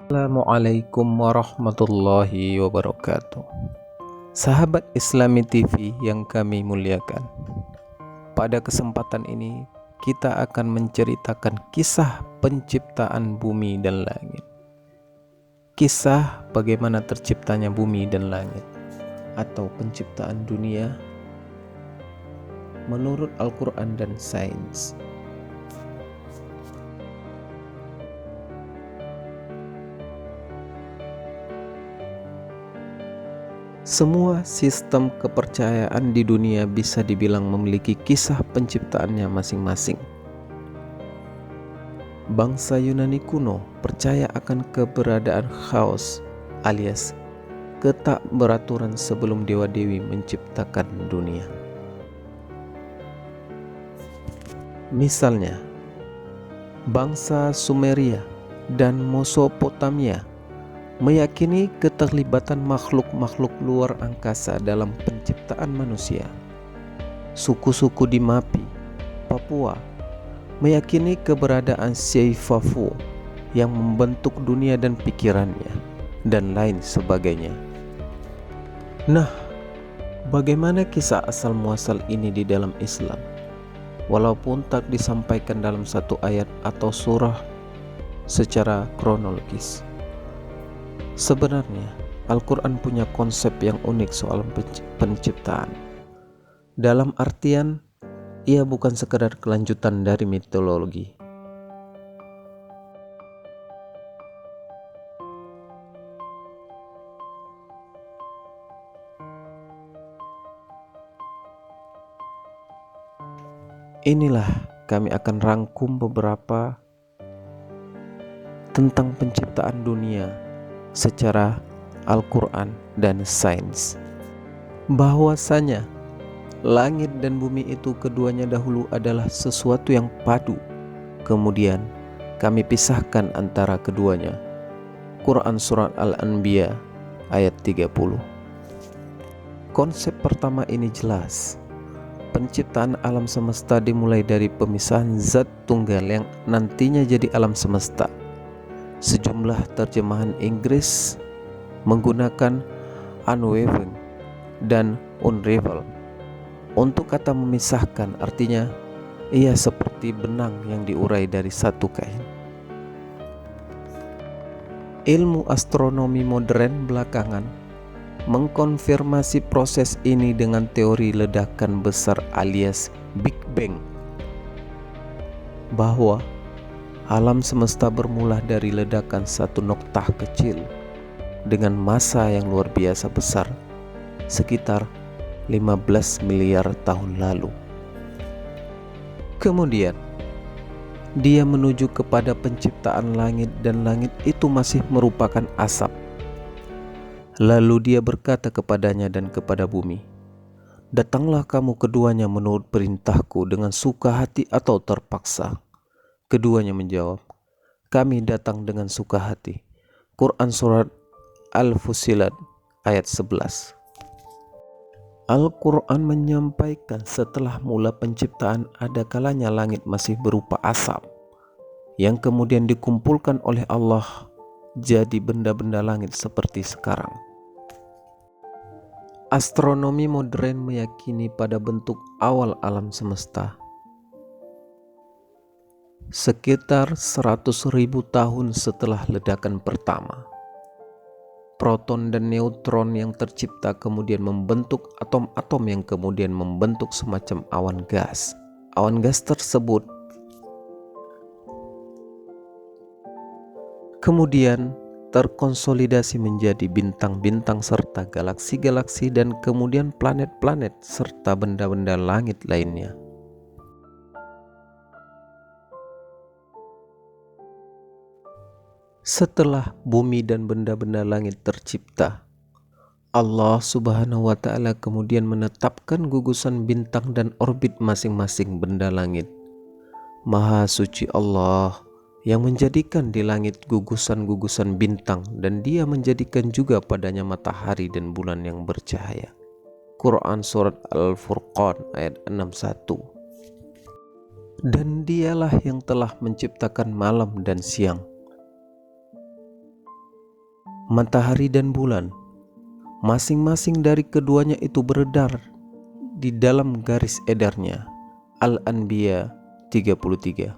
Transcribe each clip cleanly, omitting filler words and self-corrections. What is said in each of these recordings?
Assalamualaikum warahmatullahi wabarakatuh. Sahabat Islami TV yang kami muliakan, pada kesempatan ini kita akan menceritakan kisah penciptaan bumi dan langit. Kisah bagaimana terciptanya bumi dan langit atau penciptaan dunia menurut Al-Quran dan sains. Semua sistem kepercayaan di dunia bisa dibilang memiliki kisah penciptaannya masing-masing. Bangsa Yunani kuno percaya akan keberadaan chaos alias ketakberaturan sebelum dewa-dewi menciptakan dunia. Misalnya, bangsa Sumeria dan Mesopotamia meyakini keterlibatan makhluk-makhluk luar angkasa dalam penciptaan manusia. Suku-suku di Mapi, Papua meyakini keberadaan Seifafu yang membentuk dunia dan pikirannya, dan lain sebagainya. Nah, bagaimana kisah asal muasal ini di dalam Islam? Walaupun tak disampaikan dalam satu ayat atau surah secara kronologis. Sebenarnya, Al-Quran punya konsep yang unik soal penciptaan. Dalam artian, ia bukan sekedar kelanjutan dari mitologi. Inilah kami akan rangkum beberapa tentang penciptaan dunia secara Al-Quran dan sains. Bahwasanya langit dan bumi itu keduanya dahulu adalah sesuatu yang padu. Kemudian kami pisahkan antara keduanya. Quran Surat Al-Anbiya ayat 30. Konsep pertama ini jelas. Penciptaan alam semesta dimulai dari pemisahan zat tunggal yang nantinya jadi alam semesta. Sejumlah terjemahan Inggris menggunakan unwoven dan unravel untuk kata memisahkan, artinya ia seperti benang yang diurai dari satu kain. Ilmu astronomi modern belakangan mengkonfirmasi proses ini dengan teori ledakan besar alias Big Bang, bahwa alam semesta bermula dari ledakan satu noktah kecil dengan massa yang luar biasa besar, sekitar 15 miliar tahun lalu. Kemudian, dia menuju kepada penciptaan langit dan langit itu masih merupakan asap. Lalu dia berkata kepadanya dan kepada bumi, "Datanglah kamu keduanya menurut perintahku dengan suka hati atau terpaksa." Keduanya menjawab, "Kami datang dengan suka hati." Quran Surat Al-Fussilat ayat 11. Al-Quran menyampaikan setelah mula penciptaan ada kalanya langit masih berupa asap yang kemudian dikumpulkan oleh Allah jadi benda-benda langit seperti sekarang. Astronomi modern meyakini pada bentuk awal alam semesta sekitar 100.000 tahun setelah ledakan pertama. Proton dan neutron yang tercipta kemudian membentuk atom-atom yang kemudian membentuk semacam awan gas. Awan gas tersebut kemudian terkonsolidasi menjadi bintang-bintang serta galaksi-galaksi dan kemudian planet-planet serta benda-benda langit lainnya. Setelah bumi dan benda-benda langit tercipta, Allah Subhanahu wa Ta'ala kemudian menetapkan gugusan bintang dan orbit masing-masing benda langit. Maha suci Allah yang menjadikan di langit gugusan-gugusan bintang, dan Dia menjadikan juga padanya matahari dan bulan yang bercahaya. Quran Surat Al-Furqan ayat 61. Dan Dialah yang telah menciptakan malam dan siang. matahari dan bulan, masing-masing dari keduanya itu beredar di dalam garis edarnya. Al-Anbiya 33.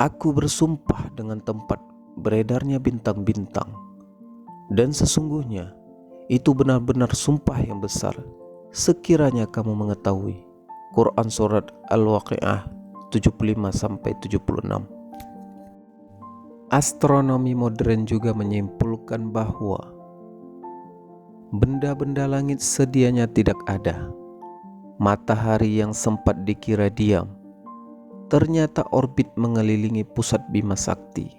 Aku bersumpah dengan tempat beredarnya bintang-bintang, dan sesungguhnya itu benar-benar sumpah yang besar, sekiranya kamu mengetahui. Quran Surat Al-Waqi'ah 75-76. Astronomi modern juga menyimpulkan bahwa benda-benda langit sedianya tidak ada. Matahari yang sempat dikira diam, ternyata orbit mengelilingi pusat Bima Sakti.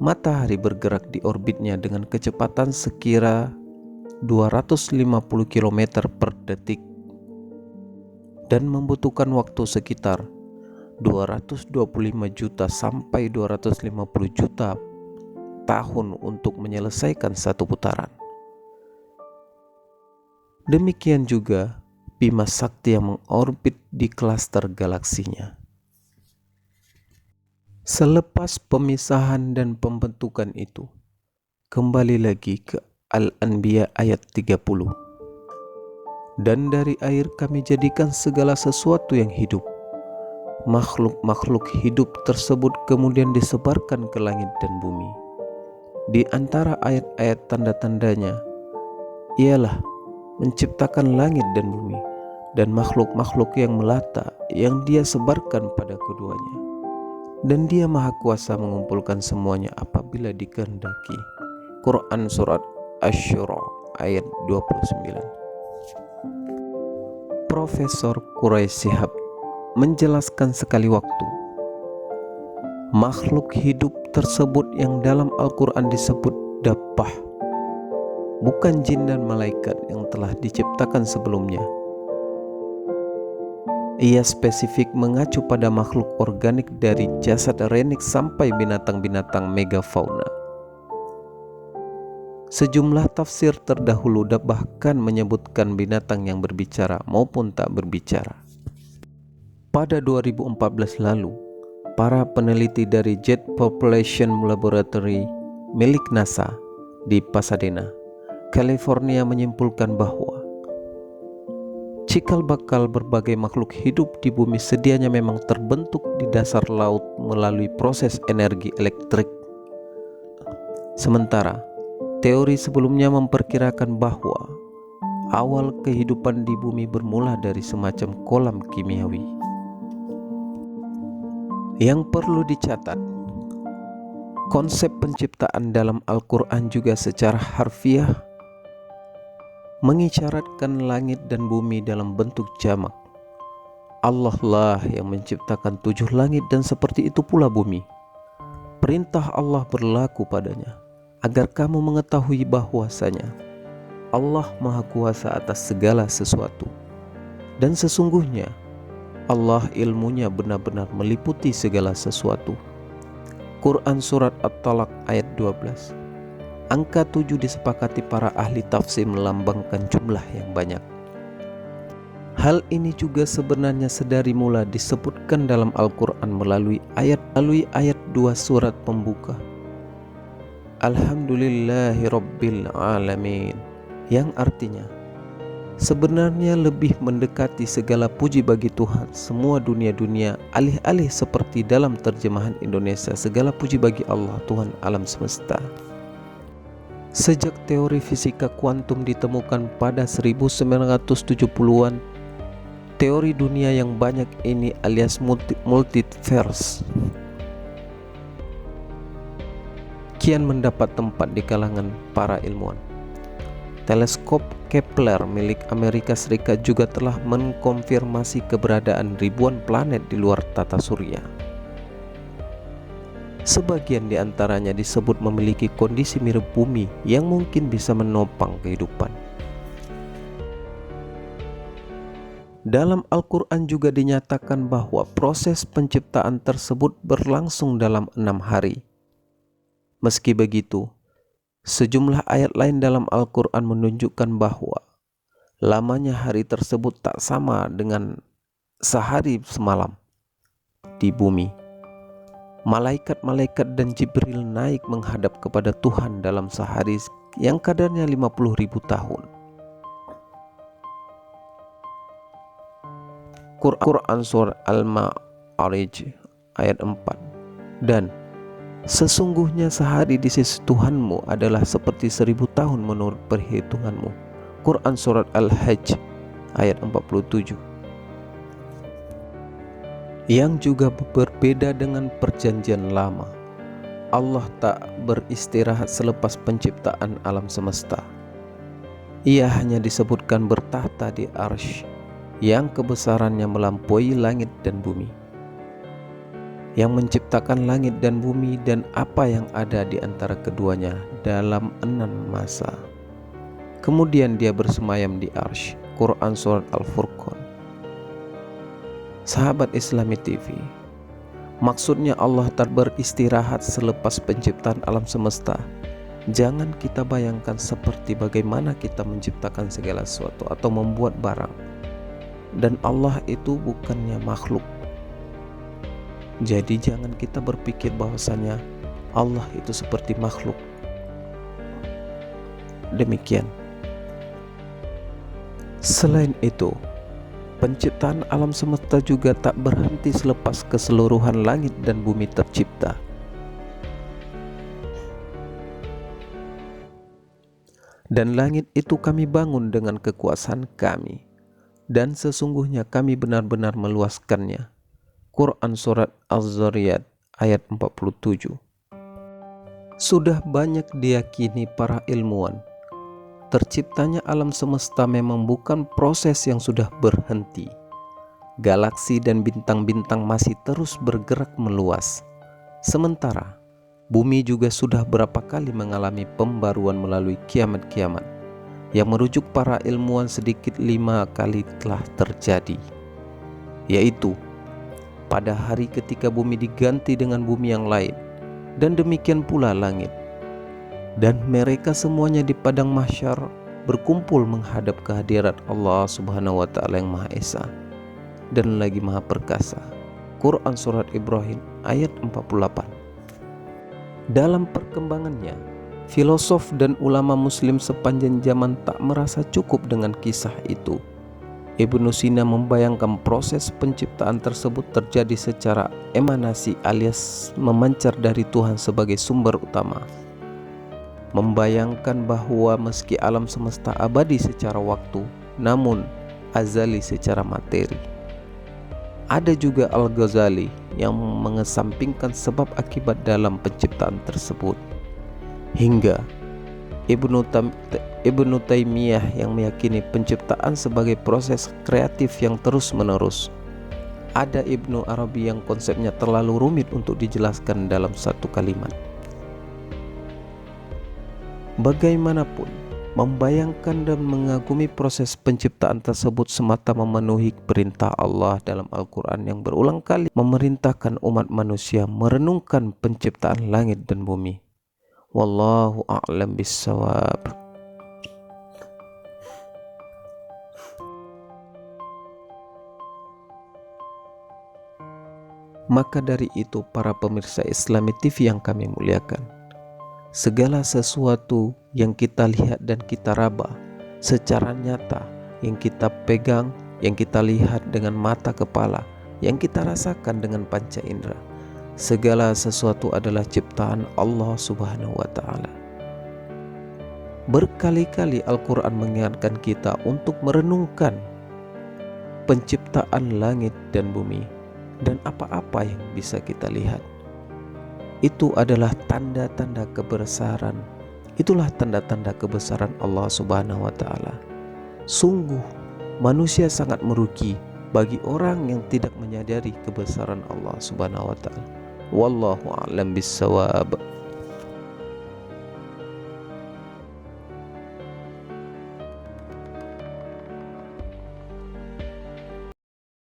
Matahari bergerak di orbitnya dengan kecepatan sekira 250 km per detik dan membutuhkan waktu sekitar 225 juta sampai 250 juta tahun untuk menyelesaikan satu putaran. Demikian juga Bima Sakti yang mengorbit di klaster galaksinya. Selepas pemisahan dan pembentukan itu, kembali lagi ke Al-Anbiya ayat 30. Dan dari air kami jadikan segala sesuatu yang hidup. Makhluk-makhluk hidup tersebut kemudian disebarkan ke langit dan bumi. Di antara ayat-ayat tanda-tandanya ialah menciptakan langit dan bumi dan makhluk-makhluk yang melata yang Dia sebarkan pada keduanya. Dan Dia Maha Kuasa mengumpulkan semuanya apabila dikehendaki. Quran Surat Asy-Syura ayat 29. Profesor Quraisy Shihab menjelaskan sekali waktu, makhluk hidup tersebut yang dalam Al-Quran disebut dabbah bukan jin dan malaikat yang telah diciptakan sebelumnya. Ia spesifik mengacu pada makhluk organik dari jasad renik sampai binatang-binatang megafauna. Sejumlah tafsir terdahulu bahkan menyebutkan binatang yang berbicara maupun tak berbicara. Pada 2014 lalu, para peneliti dari Jet Population Laboratory milik NASA di Pasadena, California menyimpulkan bahwa cikal bakal berbagai makhluk hidup di bumi sedianya memang terbentuk di dasar laut melalui proses energi elektrik. Sementara, teori sebelumnya memperkirakan bahwa awal kehidupan di bumi bermula dari semacam kolam kimiawi. Yang perlu dicatat, konsep penciptaan dalam Al-Quran juga secara harfiah mengisyaratkan langit dan bumi dalam bentuk jamak. Allah lah yang menciptakan 7 langit dan seperti itu pula bumi. Perintah Allah berlaku padanya agar kamu mengetahui bahwasanya Allah Maha Kuasa atas segala sesuatu, dan sesungguhnya Allah ilmunya benar-benar meliputi segala sesuatu. Quran Surat At-Talaq ayat 12. Angka 7 disepakati para ahli tafsir melambangkan jumlah yang banyak. Hal ini juga sebenarnya sedari mula disebutkan dalam Al-Quran melalui ayat 2 surat pembuka. Alhamdulillahi Rabbil Alamin, yang artinya sebenarnya lebih mendekati segala puji bagi Tuhan semua dunia-dunia, alih-alih seperti dalam terjemahan Indonesia segala puji bagi Allah Tuhan alam semesta. Sejak teori fisika kuantum ditemukan pada 1970-an, teori dunia yang banyak ini alias multiverse kian mendapat tempat di kalangan para ilmuwan. Teleskop Kepler milik Amerika Serikat juga telah mengkonfirmasi keberadaan ribuan planet di luar tata surya. Sebagian di antaranya disebut memiliki kondisi mirip bumi yang mungkin bisa menopang kehidupan. Dalam Al-Quran juga dinyatakan bahwa proses penciptaan tersebut berlangsung dalam 6 hari. Meski begitu, sejumlah ayat lain dalam Al-Quran menunjukkan bahwa lamanya hari tersebut tak sama dengan sehari semalam di bumi. Malaikat-malaikat dan Jibril naik menghadap kepada Tuhan dalam sehari yang kadarnya 50.000 tahun. Quran Surah Al-Ma'arij ayat 4. Dan sesungguhnya sehari di sisi Tuhanmu adalah seperti 1000 tahun menurut perhitunganmu. Quran Surat Al-Hajj ayat 47. Yang juga berbeda dengan perjanjian lama, Allah tak beristirahat selepas penciptaan alam semesta. Ia hanya disebutkan bertahta di arsy yang kebesarannya melampaui langit dan bumi, yang menciptakan langit dan bumi dan apa yang ada di antara keduanya dalam 6 masa. Kemudian dia bersemayam di arsy. Quran Surat Al-Furqan. Sahabat Islami TV, maksudnya Allah tak beristirahat selepas penciptaan alam semesta. Jangan kita bayangkan seperti bagaimana kita menciptakan segala sesuatu atau membuat barang. Dan Allah itu bukannya makhluk. Jadi jangan kita berpikir bahwasanya Allah itu seperti makhluk. Demikian. Selain itu, penciptaan alam semesta juga tak berhenti selepas keseluruhan langit dan bumi tercipta. Dan langit itu kami bangun dengan kekuasaan kami, dan sesungguhnya kami benar-benar meluaskannya. Quran Surat Az-Zariyat ayat 47. Sudah banyak diyakini para ilmuwan, terciptanya alam semesta memang bukan proses yang sudah berhenti. Galaksi dan bintang-bintang masih terus bergerak meluas. Sementara bumi juga sudah berapa kali mengalami pembaruan melalui kiamat-kiamat yang merujuk para ilmuwan sedikit 5 kali telah terjadi, yaitu pada hari ketika bumi diganti dengan bumi yang lain, dan demikian pula langit. Dan mereka semuanya di padang mahsyar berkumpul menghadap kehadirat Allah Subhanahu wa Ta'ala yang Maha Esa dan lagi Maha Perkasa. Quran Surat Ibrahim ayat 48. Dalam perkembangannya, filosof dan ulama muslim sepanjang zaman tak merasa cukup dengan kisah itu. Ibnu Sina membayangkan proses penciptaan tersebut terjadi secara emanasi alias memancar dari Tuhan sebagai sumber utama. Membayangkan bahwa meski alam semesta abadi secara waktu, namun azali secara materi. Ada juga Al-Ghazali yang mengesampingkan sebab akibat dalam penciptaan tersebut. Hingga Ibnu Taimiyah yang meyakini penciptaan sebagai proses kreatif yang terus-menerus. Ada Ibnu Arabi yang konsepnya terlalu rumit untuk dijelaskan dalam satu kalimat. Bagaimanapun, membayangkan dan mengagumi proses penciptaan tersebut semata memenuhi perintah Allah dalam Al-Quran yang berulang kali memerintahkan umat manusia merenungkan penciptaan langit dan bumi. Wallahu a'lam bissawab. Maka dari itu para pemirsa Islami TV yang kami muliakan, segala sesuatu yang kita lihat dan kita raba secara nyata, yang kita pegang, yang kita lihat dengan mata kepala, yang kita rasakan dengan panca indera, segala sesuatu adalah ciptaan Allah Subhanahu wa Ta'ala. Berkali-kali Al-Quran mengingatkan kita untuk merenungkan penciptaan langit dan bumi dan apa-apa yang bisa kita lihat. Itu adalah tanda-tanda kebesaran. Itulah tanda-tanda kebesaran Allah Subhanahu wa Ta'ala. Sungguh manusia sangat merugi bagi orang yang tidak menyadari kebesaran Allah Subhanahu wa Ta'ala. Wallahu a'lam bissawab.